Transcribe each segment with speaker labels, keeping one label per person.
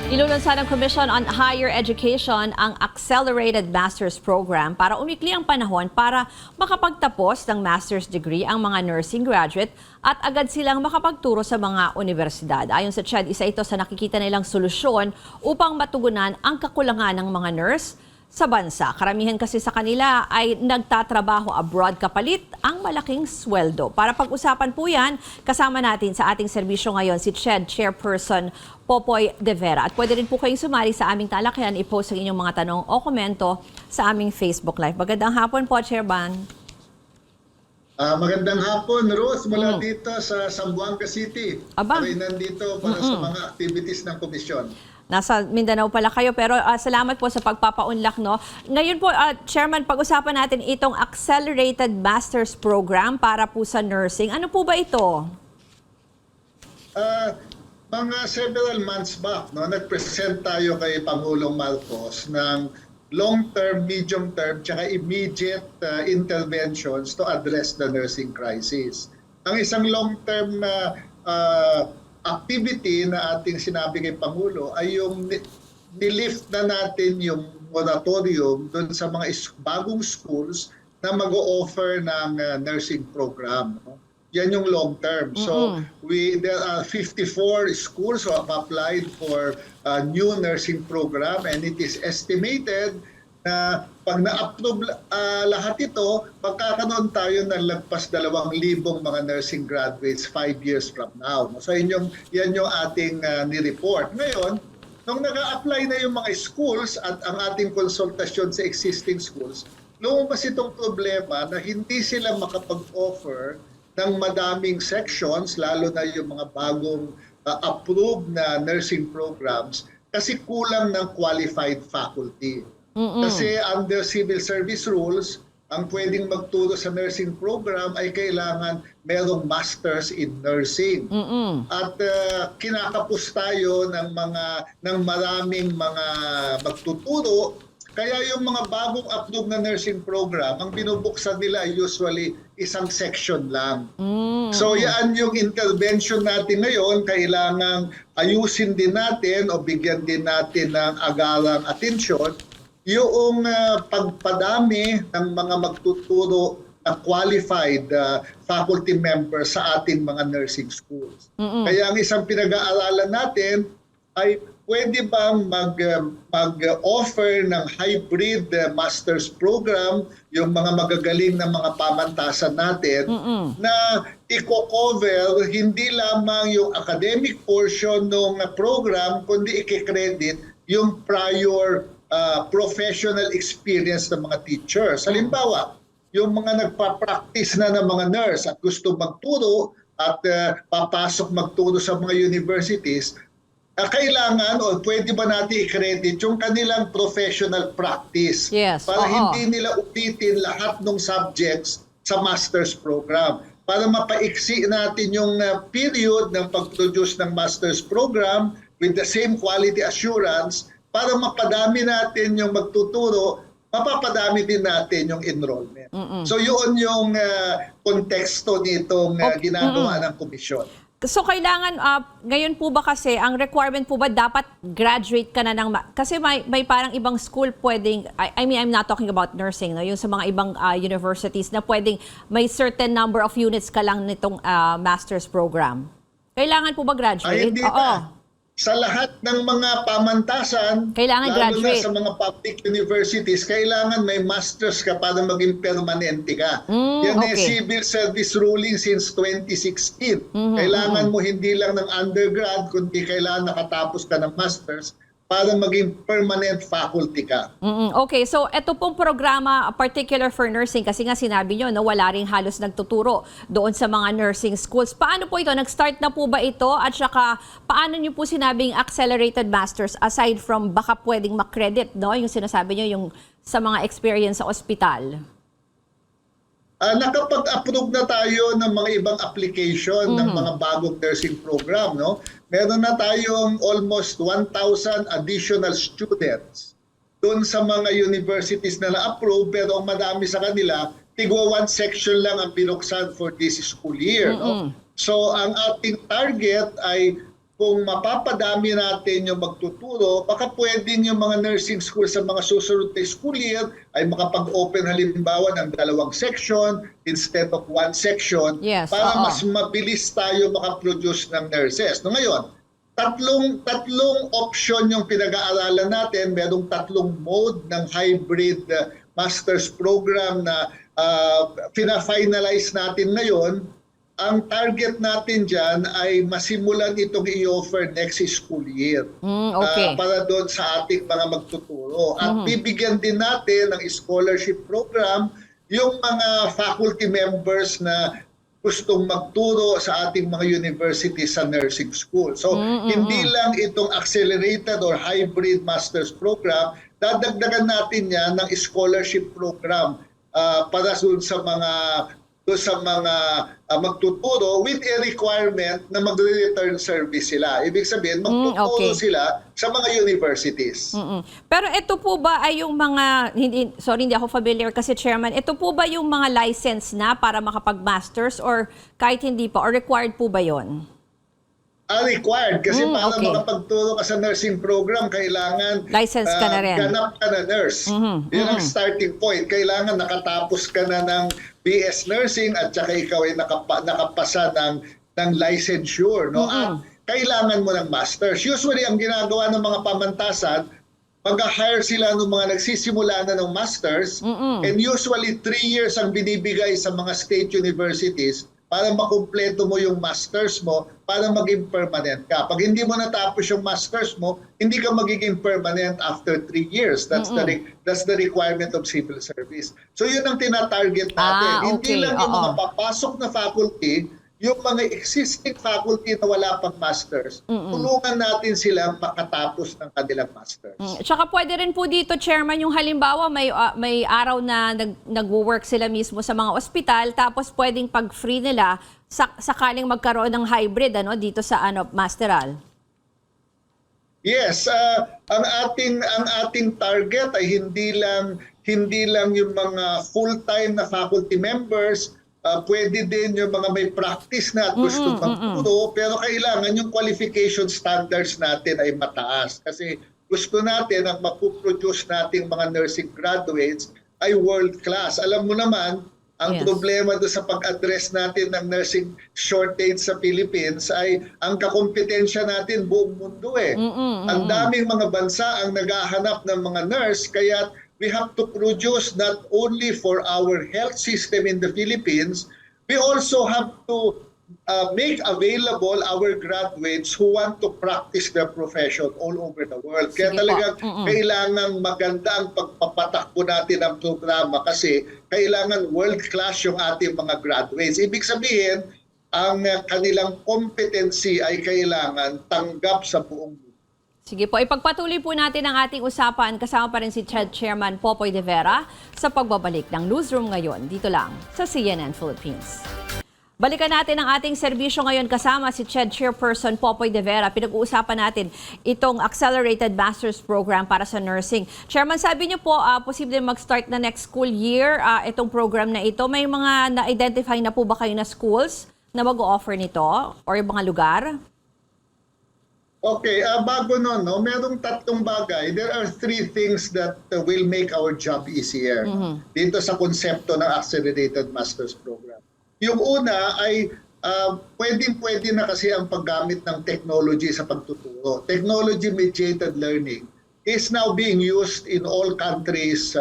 Speaker 1: Nilulunsan ng Commission on Higher Education ang Accelerated Master's Program para umikli ang panahon para makapagtapos ng master's degree ang mga nursing graduate at agad silang makapagturo sa mga universidad. Ayon sa CHED, isa ito sa nakikita nilang solusyon upang matugunan ang kakulangan ng mga nurse sa bansa. Karamihan kasi sa kanila ay nagtatrabaho abroad kapalit ang malaking sweldo. Para pag-usapan po yan, kasama natin sa ating serbisyo ngayon si CHED Chairperson Popoy De Vera. At pwede rin po kayong sumali sa aming talakayan, i-post ang inyong mga tanong o komento sa aming Facebook Live. Magandang hapon po, Chairman.
Speaker 2: Magandang hapon, Rose, mula dito sa Zamboanga City.
Speaker 1: Aba.
Speaker 2: Ako'y nandito para sa mga activities ng komisyon.
Speaker 1: Nasa Mindanao pala kayo, pero salamat po sa pagpapaunlak, no? Ngayon po, Chairman, pag-usapan natin itong Accelerated Master's Program para po sa nursing. Ano po ba ito?
Speaker 2: Mga several months back, no, nag-present tayo kay Pangulong Marcos ng long-term, medium-term, tsaka immediate interventions to address the nursing crisis. Ang isang long-term activity na ating sinabi kay Pangulo ay yung nilift na natin yung moratorium doon sa mga bagong schools na mag-o-offer ng nursing program. No? Yan yung long term. So there are 54 schools who have applied for a new nursing program, and it is estimated na pag na-approve lahat ito, magkakaroon tayo ng lagpas 2,000 mga nursing graduates 5 years from now. So yan yung ating ni-report. Ngayon, nung nag-a-apply na yung mga schools at ang ating konsultasyon sa existing schools, lumabas itong problema na hindi sila makapag-offer ng madaming sections, lalo na yung mga bagong approved na nursing programs, kasi kulang ng qualified faculty. Kasi under civil service rules, ang pwedeng magturo sa nursing program ay kailangan merong masters in nursing. At kinakapos tayo ng maraming mga magtuturo. Kaya yung mga bagong approved na nursing program, ang binubuksan nila usually isang section lang. So yan yung intervention natin ngayon. Kailangan ayusin din natin o bigyan din natin ng agarang atensyon yung pagpadami ng mga magtuturo na qualified faculty members sa ating mga nursing schools. Kaya ang isang pinag-aaralan natin ay pwede bang mag-offer ng hybrid master's program yung mga magagaling na mga pamantasan natin na i-cover hindi lamang yung academic portion ng program kundi i-credit yung prior professional experience ng mga teachers. Halimbawa, yung mga nagpa-practice na ng mga nurse at gusto magturo at papasok magturo sa mga universities, kailangan o pwede ba natin i-credit yung kanilang professional practice para hindi nila ulitin lahat ng subjects sa master's program. Para mapaiksi natin yung period ng pag-produce ng master's program with the same quality assurance, para mapadami natin yung magtuturo, mapapadami din natin yung enrollment. So yun yung konteksto nitong ginagawa ng komisyon.
Speaker 1: So kailangan, ngayon po ba kasi, ang requirement po ba dapat graduate ka na ng, kasi may parang ibang school pwedeng, I mean I'm not talking about nursing, no? Yung sa mga ibang universities na pwedeng may certain number of units ka lang nitong master's program. Kailangan po ba graduate?
Speaker 2: Hindi pa. Sa lahat ng mga pamantasan,
Speaker 1: kailangan
Speaker 2: lalo
Speaker 1: graduate.
Speaker 2: na sa mga public universities, kailangan may master's ka para maging permanente ka. Yan ay civil service ruling since 2016. Kailangan mo hindi lang ng undergrad, kundi kailangan nakatapos ka ng master's para maging permanent faculty ka.
Speaker 1: Okay, so ito pong programa particular for nursing, kasi nga sinabi nyo, no, wala rin halos nagtuturo doon sa mga nursing schools. Paano po ito? Nag-start na po ba ito? At saka, paano nyo po sinabing accelerated masters aside from baka pwedeng makredit, no? Yung sinasabi nyo, yung sa mga experience sa ospital?
Speaker 2: Nakapag-approve na tayo ng mga ibang application ng mga bagong nursing program, no? Meron na tayong almost 1,000 additional students doon sa mga universities na na-approve, pero ang madami sa kanila, tigwa 1 section lang ang binuksan for this school year, no? So ang ating target ay kung mapapadami natin yung magtuturo, baka pwedeng yung mga nursing school sa mga susunod na school year ay makapag-open halimbawa ng 2 section instead of 1 section
Speaker 1: Yes,
Speaker 2: para
Speaker 1: oo.
Speaker 2: mas mabilis tayo makaproduce ng nurses. No, ngayon, tatlong option yung pinag-aaralan natin. Merong 3 mode ng hybrid master's program na fina-finalize natin ngayon. Ang target natin dyan ay masimulan itong i-offer next school year
Speaker 1: Okay.
Speaker 2: para doon sa ating mga magtuturo. At bibigyan din natin ng scholarship program yung mga faculty members na gustong magturo sa ating mga university sa nursing school. So, hindi lang itong accelerated or hybrid master's program, dadagdagan natin yan ng scholarship program para sa mga magtuturo with a requirement na magre-return service sila. Ibig sabihin, magtuturo sila sa mga universities.
Speaker 1: Pero ito po ba ay yung mga, hindi ako familiar kasi Chairman, ito po ba yung mga license na para makapag-masters or kahit hindi pa, or required po ba yon?
Speaker 2: Required kasi para makapagturo ka sa nursing program, kailangan
Speaker 1: license ka na rin.
Speaker 2: Ganap ka na nurse. Yun ang starting point. Kailangan nakatapos ka na ng BS Nursing at saka ikaw ay nakapasa ng licensure. No? At kailangan mo ng masters. Usually, ang ginagawa ng mga pamantasan, mag-hire sila ng mga nagsisimula na ng masters and usually 3 years ang binibigay sa mga state universities para makumpleto mo yung masters mo para maging permanent ka. Pag hindi mo natapos yung masters mo, hindi ka magiging permanent after 3 years. That's the requirement of civil service. So yun ang tinatarget natin. Hindi lang yung mga papasok na faculty, yung mga existing faculty na wala pang masters, tulungan natin silang makatapos ng kanilang masters.
Speaker 1: Tsaka pwede rin po dito, Chairman, yung halimbawa may araw na nag-work sila mismo sa mga ospital, tapos pwedeng pag-free nila sakaling magkaroon ng hybrid dito sa Masteral.
Speaker 2: Yes, ang ating target ay hindi lang yung mga full-time na faculty members. Pwede din yung mga may practice na at gusto magturo, pero kailangan yung qualification standards natin ay mataas. Kasi gusto natin ang mapuproduce nating mga nursing graduates ay world-class. Alam mo naman, ang problema doon sa pag-address natin ng nursing shortage sa Philippines ay ang kakompetensya natin buong mundo eh. Ang daming mga bansa ang naghahanap ng mga nurse, kaya we have to produce not only for our health system in the Philippines, we also have to make available our graduates who want to practice their profession all over the world. Kaya talagang kailangan maganda ang pagpapatakbo natin ng programa kasi kailangan world-class yung ating mga graduates. Ibig sabihin, ang kanilang competency ay kailangan tanggap sa buong mundo.
Speaker 1: Sige po, ipagpatuloy po natin ang ating usapan. Kasama pa rin si CHED Chairman Popoy De Vera sa pagbabalik ng Newsroom ngayon dito lang sa CNN Philippines. Balikan natin ang ating serbisyo ngayon kasama si CHED Chairperson Popoy De Vera. Pinag-uusapan natin itong Accelerated Master's Program para sa nursing. Chairman, sabi niyo po, posible mag-start na next school year itong program na ito. May mga na-identify na po ba kayo na schools na mag-o-offer nito or yung mga lugar?
Speaker 2: Okay, bago nun, merong 3 bagay. There are 3 things that will make our job easier dito sa konsepto ng Accelerated Master's Program. Yung una ay pwedeng-pwede na kasi ang paggamit ng technology sa pagtuturo. Technology-mediated learning is now being used in all countries.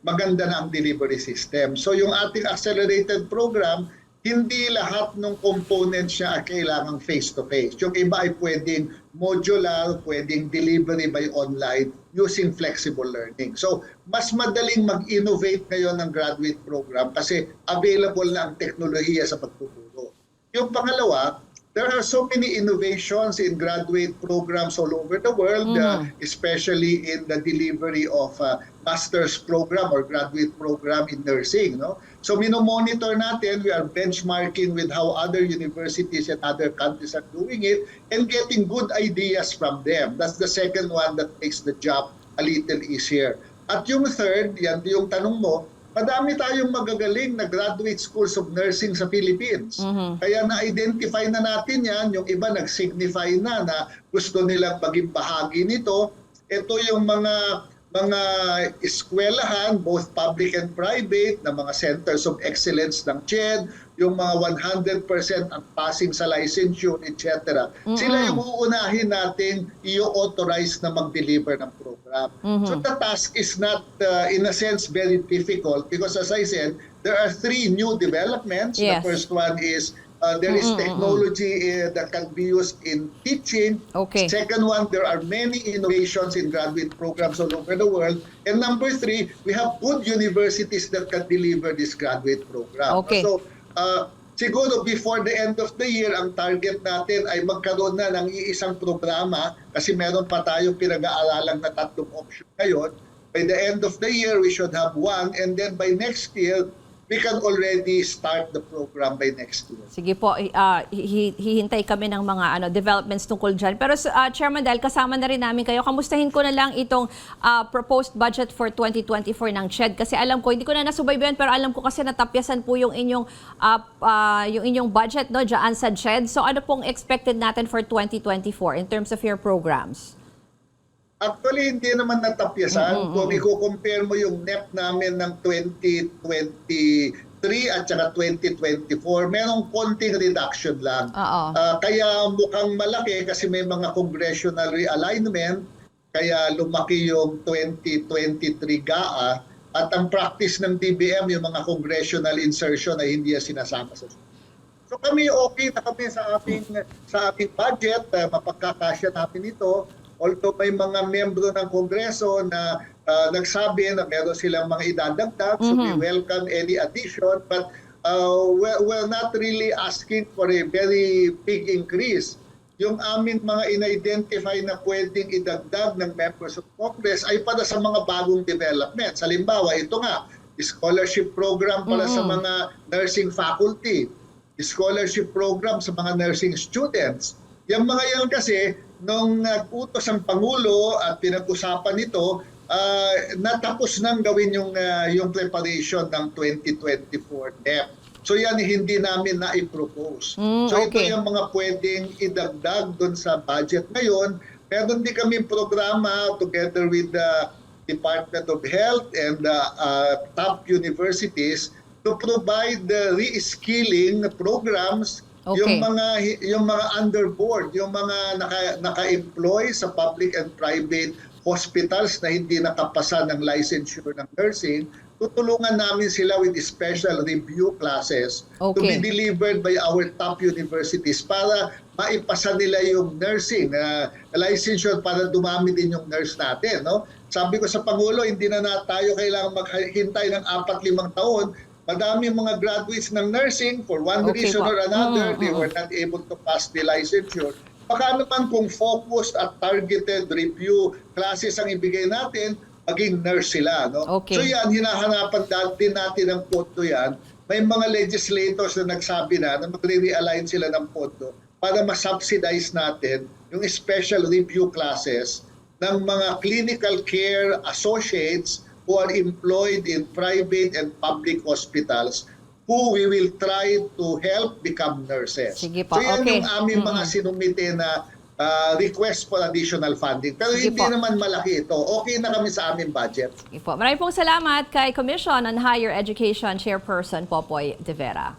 Speaker 2: Maganda na ang delivery system. So yung ating accelerated program, hindi lahat ng components niya ay kailangang face-to-face. Yung iba ay pwedeng modular, pwedeng delivery by online using flexible learning. So, mas madaling mag-innovate ngayon ng graduate program kasi available na ang teknolohiya sa pagtuturo. Yung pangalawa, there are so many innovations in graduate programs all over the world, especially in the delivery of master's program or graduate program in nursing. So minomonitor natin, we are benchmarking with how other universities and other countries are doing it and getting good ideas from them. That's the second one that makes the job a little easier. At yung third, yan yung tanong mo, madami tayong magagaling na graduate schools of nursing sa Philippines. Kaya na-identify na natin yan, yung iba nag-signify na gusto nilang maging bahagi nito. Ito yung mga eskwelahan, both public and private, na mga centers of excellence ng CHED, yung mga 100% ang passing sa licensure, etc. Sila yung uunahin natin i-authorize na mag-deliver ng program. So the task is not, in a sense, very difficult because as I said, there are 3 new developments.
Speaker 1: Yes.
Speaker 2: The first one is there is technology that can be used in teaching.
Speaker 1: Okay.
Speaker 2: Second one, there are many innovations in graduate programs all over the world. And number 3, we have good universities that can deliver this graduate program.
Speaker 1: Okay.
Speaker 2: So, siguro before the end of the year, ang target natin ay magkaroon na ng iisang programa kasi meron pa tayong pinag-aaralang na 3 option ngayon. By the end of the year, we should have 1, and then by next year, we can already start the program by next year.
Speaker 1: Sige po, hihintay kami ng mga developments tungkol dyan. Pero Chairman, dahil kasama na rin namin kayo, kamustahin ko na lang itong proposed budget for 2024 ng CHED. Kasi alam ko, hindi ko na nasubaybayan, pero alam ko kasi natapyasan po yung inyong budget dyan sa CHED. So ano pong expected natin for 2024 in terms of your programs?
Speaker 2: Actually, hindi naman natapyasan. Kung i-compare mo yung NEP namin ng 2023 at saka 2024, merong konting reduction lang. Kaya mukhang malaki kasi may mga congressional realignment, kaya lumaki yung 2023 GAA. At ang practice ng DBM, yung mga congressional insertion ay hindi sinasama sa. So kami okay na kami sa ating budget, mapagkakasya natin ito. Although may mga membro ng Kongreso na nagsabi na meron silang mga idadagdag, so we welcome any addition, but we're not really asking for a very big increase. Yung aming mga in-identify na pwedeng idagdag ng members of Congress ay para sa mga bagong developments. Halimbawa, ito nga, scholarship program para sa mga nursing faculty, scholarship program sa mga nursing students. Yung mga yan kasi, nung nag-utos ang Pangulo at pinag-usapan ito, natapos nang gawin yung preparation ng 2024 NEP. So yan hindi namin na-propose. So ito yung mga pwedeng idagdag doon sa budget ngayon. Meron din kami programa together with the Department of Health and top universities to provide the re-skilling programs.
Speaker 1: Okay.
Speaker 2: Yung mga underboard, yung mga naka-employ sa public and private hospitals na hindi nakapasa ng licensure ng nursing, tutulungan namin sila with special review classes to be delivered by our top universities para maipasa nila yung nursing licensure para dumami din yung nurse natin. No? Sabi ko sa Pangulo, hindi na tayo kailangan maghintay ng 4-5 taon. Madami mga graduates ng nursing, for one reason or another, they were not able to pass the licensure. Baka naman kung focused at targeted review classes ang ibigay natin, maging nurse sila. No? So yan, hinahanapan din natin ng pondo yan. May mga legislators na nagsabi na magre-realign sila ng pondo para ma-subsidize natin yung special review classes ng mga clinical care associates who are employed in private and public hospitals who we will try to help become nurses.
Speaker 1: Sige po,
Speaker 2: so yan yung aming mga sinumite na request for additional funding. Pero
Speaker 1: Sige
Speaker 2: hindi
Speaker 1: po.
Speaker 2: naman malaki ito. Okay na kami sa aming budget.
Speaker 1: Sige po. Maraming pong salamat kay Commission on Higher Education Chairperson Popoy De Vera.